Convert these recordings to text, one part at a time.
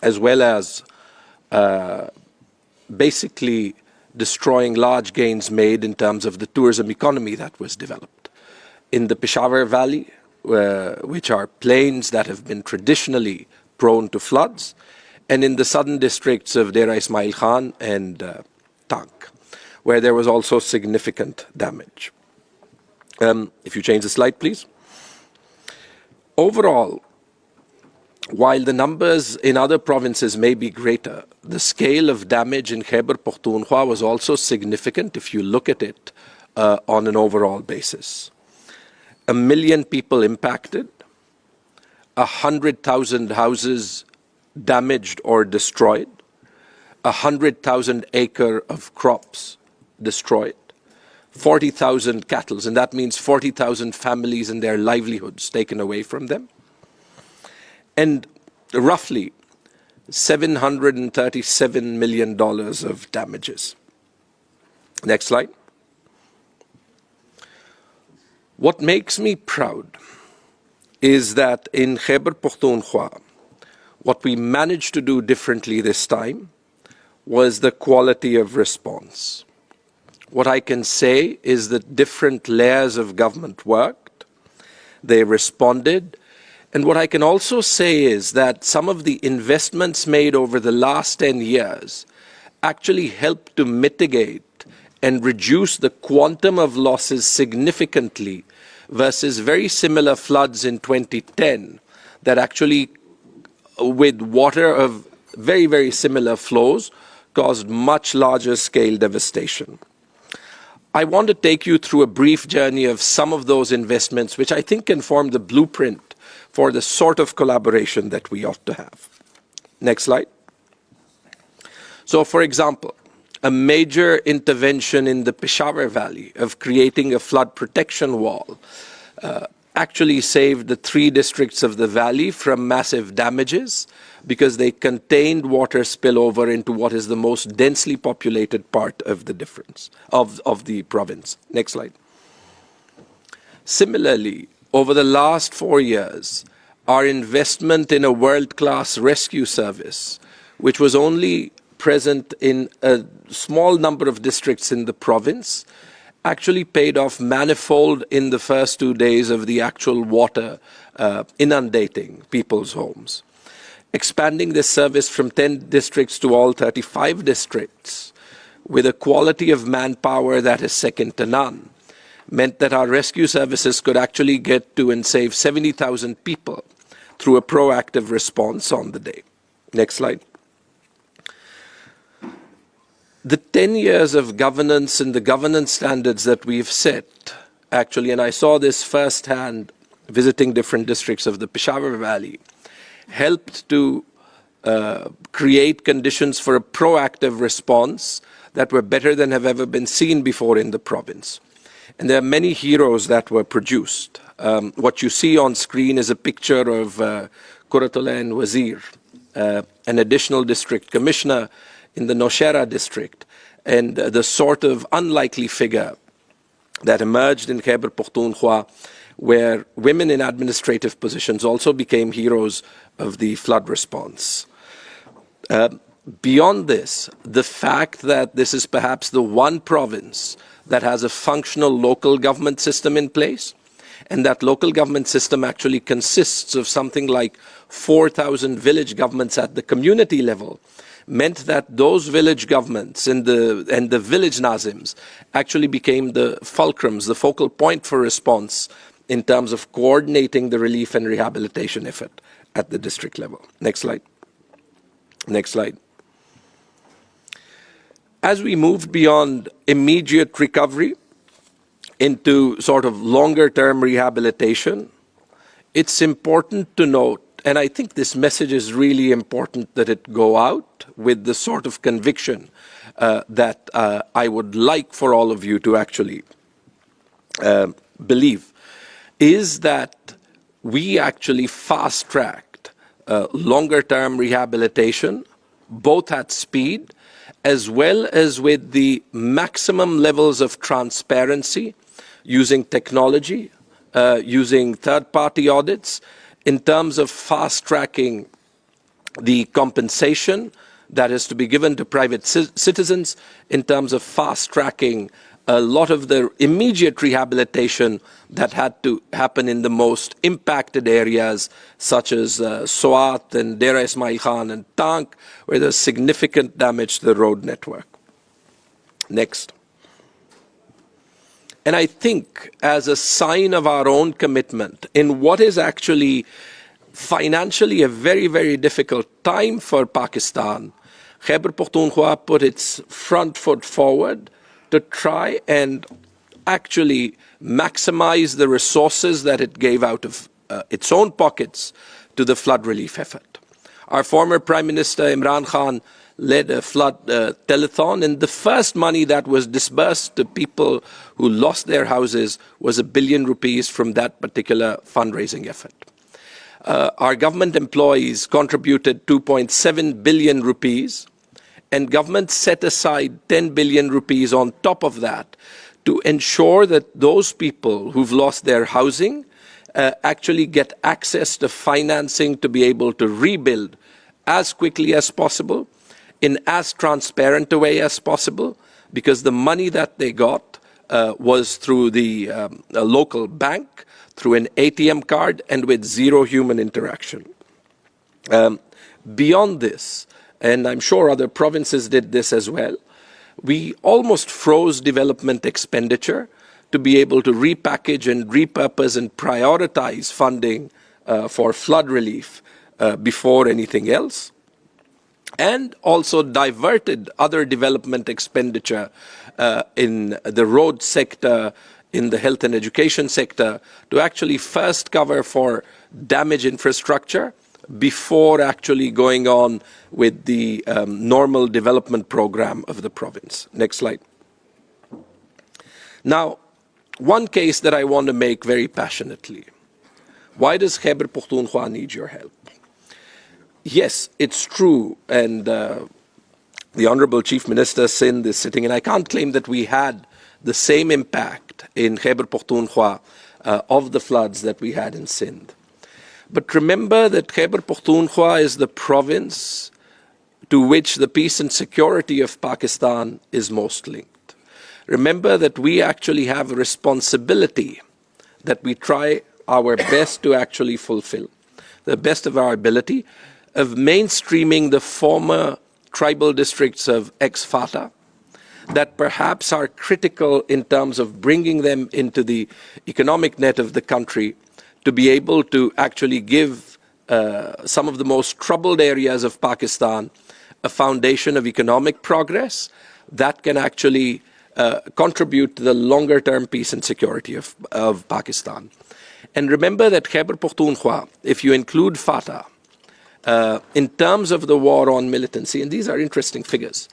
as well as basically destroying large gains made in terms of the tourism economy that was developed. In the Peshawar Valley, which are plains that have been traditionally prone to floods, and in the southern districts of Dera Ismail Khan and Tank, where there was also significant damage. If you change the slide, please. Overall, while the numbers in other provinces may be greater, the scale of damage in Khyber Pakhtunkhwa was also significant if you look at it on an overall basis. 1 million people impacted, 100,000 houses damaged or destroyed, 100,000 acres of crops destroyed, 40,000 cattle, and that means 40,000 families and their livelihoods taken away from them, and roughly $737 million of damages. Next slide. What makes me proud is that in Khyber Pakhtunkhwa, what we managed to do differently this time was the quality of response. What I can say is that different layers of government worked, they responded, and what I can also say is that some of the investments made over the last 10 years actually helped to mitigate and reduce the quantum of losses significantly versus very similar floods in 2010 that actually, with water of very, very similar flows, caused much larger scale devastation. I want to take you through a brief journey of some of those investments, which I think can form the blueprint for the sort of collaboration that we ought to have. Next slide. So, for example, a major intervention in the Peshawar Valley of creating a flood protection wall actually saved the 3 districts of the valley from massive damages because they contained water spillover into what is the most densely populated part of the province. Next slide. Similarly, over the last 4 years, our investment in a world-class rescue service, which was only present in a small number of districts in the province, actually paid off manifold in the first 2 days of the actual water inundating people's homes. Expanding this service from 10 districts to all 35 districts with a quality of manpower that is second to none meant that our rescue services could actually get to and save 70,000 people through a proactive response on the day. Next slide. The 10 years of governance and the governance standards that we've set, actually, and I saw this firsthand visiting different districts of the Peshawar Valley, helped to create conditions for a proactive response that were better than have ever been seen before in the province. And there are many heroes that were produced. What you see on screen is a picture of Kuratullah and Wazir, an additional district commissioner in the Nowshera district, and the sort of unlikely figure that emerged in Khyber Pakhtunkhwa, where women in administrative positions also became heroes of the flood response. Beyond this, the fact that this is perhaps the one province that has a functional local government system in place, and that local government system actually consists of something like 4,000 village governments at the community level, meant that those village governments and the village nazims actually became the fulcrums, the focal point for response in terms of coordinating the relief and rehabilitation effort at the district level. Next slide. Next slide. As we moved beyond immediate recovery into sort of longer-term rehabilitation, it's important to note, and I think this message is really important that it go out with the sort of conviction that I would like for all of you to actually believe, is that we actually fast-tracked longer-term rehabilitation, both at speed as well as with the maximum levels of transparency, using technology, using third-party audits, in terms of fast-tracking the compensation that is to be given to private citizens in terms of fast-tracking a lot of the immediate rehabilitation that had to happen in the most impacted areas, such as Swat and Dera Ismail Khan and Tank, where there's significant damage to the road network. Next. And I think as a sign of our own commitment in what is actually financially a very, very difficult time for Pakistan, Khyber Pakhtunkhwa put its front foot forward to try and actually maximize the resources that it gave out of its own pockets to the flood relief effort. Our former Prime Minister Imran Khan led a flood telethon, and the first money that was disbursed to people who lost their houses was ₹1 billion from that particular fundraising effort. Our government employees contributed ₹2.7 billion, and government set aside ₹10 billion on top of that to ensure that those people who've lost their housing actually get access to financing to be able to rebuild as quickly as possible, in as transparent a way as possible, because the money that they got was through the local bank, through an ATM card, and with zero human interaction. Beyond this, and I'm sure other provinces did this as well, we almost froze development expenditure to be able to repackage and repurpose and prioritize funding for flood relief before anything else, and also diverted other development expenditure in the road sector, in the health and education sector, to actually first cover for damaged infrastructure before actually going on with the normal development program of the province. Next slide. Now, one case that I want to make very passionately. Why does Khyber Pakhtunkhwa need your help? Yes, it's true, and the Honorable Chief Minister Sindh is sitting, and I can't claim that we had the same impact in Khyber Pakhtunkhwa of the floods that we had in Sindh. But remember that Khyber Pakhtunkhwa is the province to which the peace and security of Pakistan is most linked. Remember that we actually have a responsibility that we try our best to actually fulfill, the best of our ability, of mainstreaming the former tribal districts of ex-FATA that perhaps are critical in terms of bringing them into the economic net of the country, to be able to actually give some of the most troubled areas of Pakistan a foundation of economic progress that can actually contribute to the longer-term peace and security of Pakistan. And remember that Khyber Pakhtunkhwa, if you include FATA, in terms of the war on militancy, and these are interesting figures,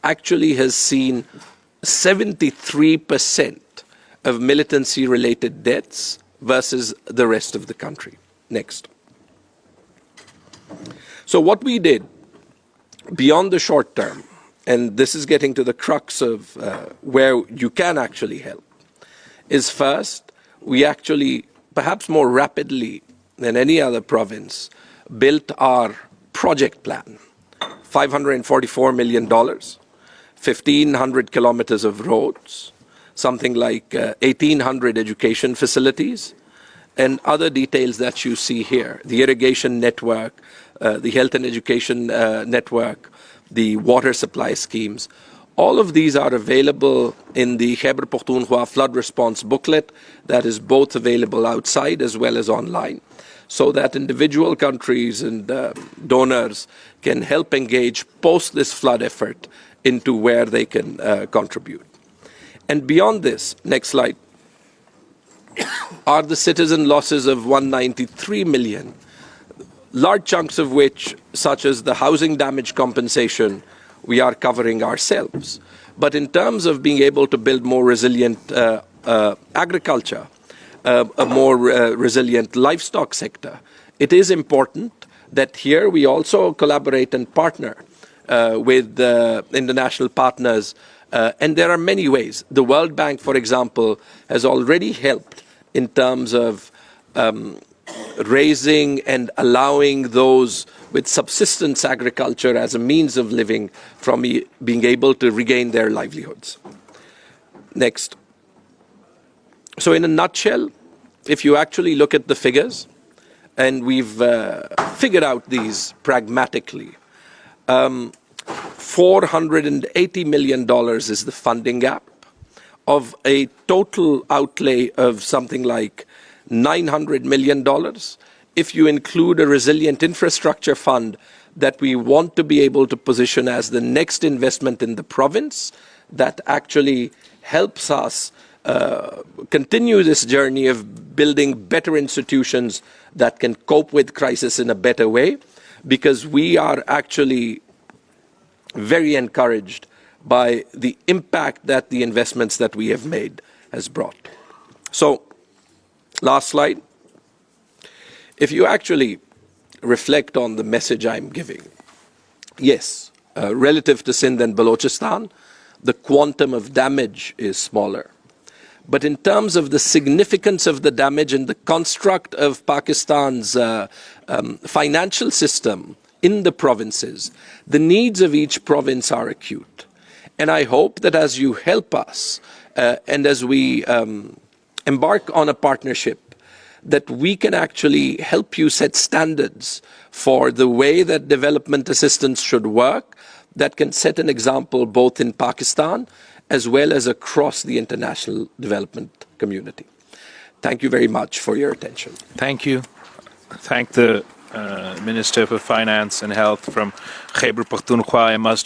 actually has seen 73% of militancy-related deaths versus the rest of the country. Next. So what we did beyond the short term, and this is getting to the crux of where you can actually help, is first, we actually, perhaps more rapidly than any other province, built our project plan. $544 million, 1,500 kilometers of roads, something like 1,800 education facilities, and other details that you see here. The irrigation network, the health and education network, the water supply schemes. All of these are available in the Khyber Pakhtunkhwa flood response booklet that is both available outside as well as online, so that individual countries and donors can help engage post this flood effort into where they can contribute. And beyond this, next slide, are the citizen losses of 193 million, large chunks of which, such as the housing damage compensation, we are covering ourselves. But in terms of being able to build more resilient agriculture, a more resilient livestock sector, it is important that here we also collaborate and partner with international partners. And there are many ways. The World Bank, for example, has already helped in terms of raising and allowing those with subsistence agriculture as a means of living from being able to regain their livelihoods. Next. So in a nutshell, if you actually look at the figures, and we've figured out these pragmatically, $480 million is the funding gap of a total outlay of something like $900 million. If you include a resilient infrastructure fund that we want to be able to position as the next investment in the province, that actually helps us continue this journey of building better institutions that can cope with crisis in a better way, because we are actually very encouraged by the impact that the investments that we have made has brought. So, last slide. If you actually reflect on the message I'm giving, yes, relative to Sindh and Balochistan, the quantum of damage is smaller. But in terms of the significance of the damage and the construct of Pakistan's financial system in the provinces, the needs of each province are acute. And I hope that as you help us and as we embark on a partnership, that we can actually help you set standards for the way that development assistance should work, that can set an example both in Pakistan as well as across the international development community. Thank you very much for your attention. Thank you. Thank the Minister for Finance and Health from Khyber Pakhtunkhwa. I must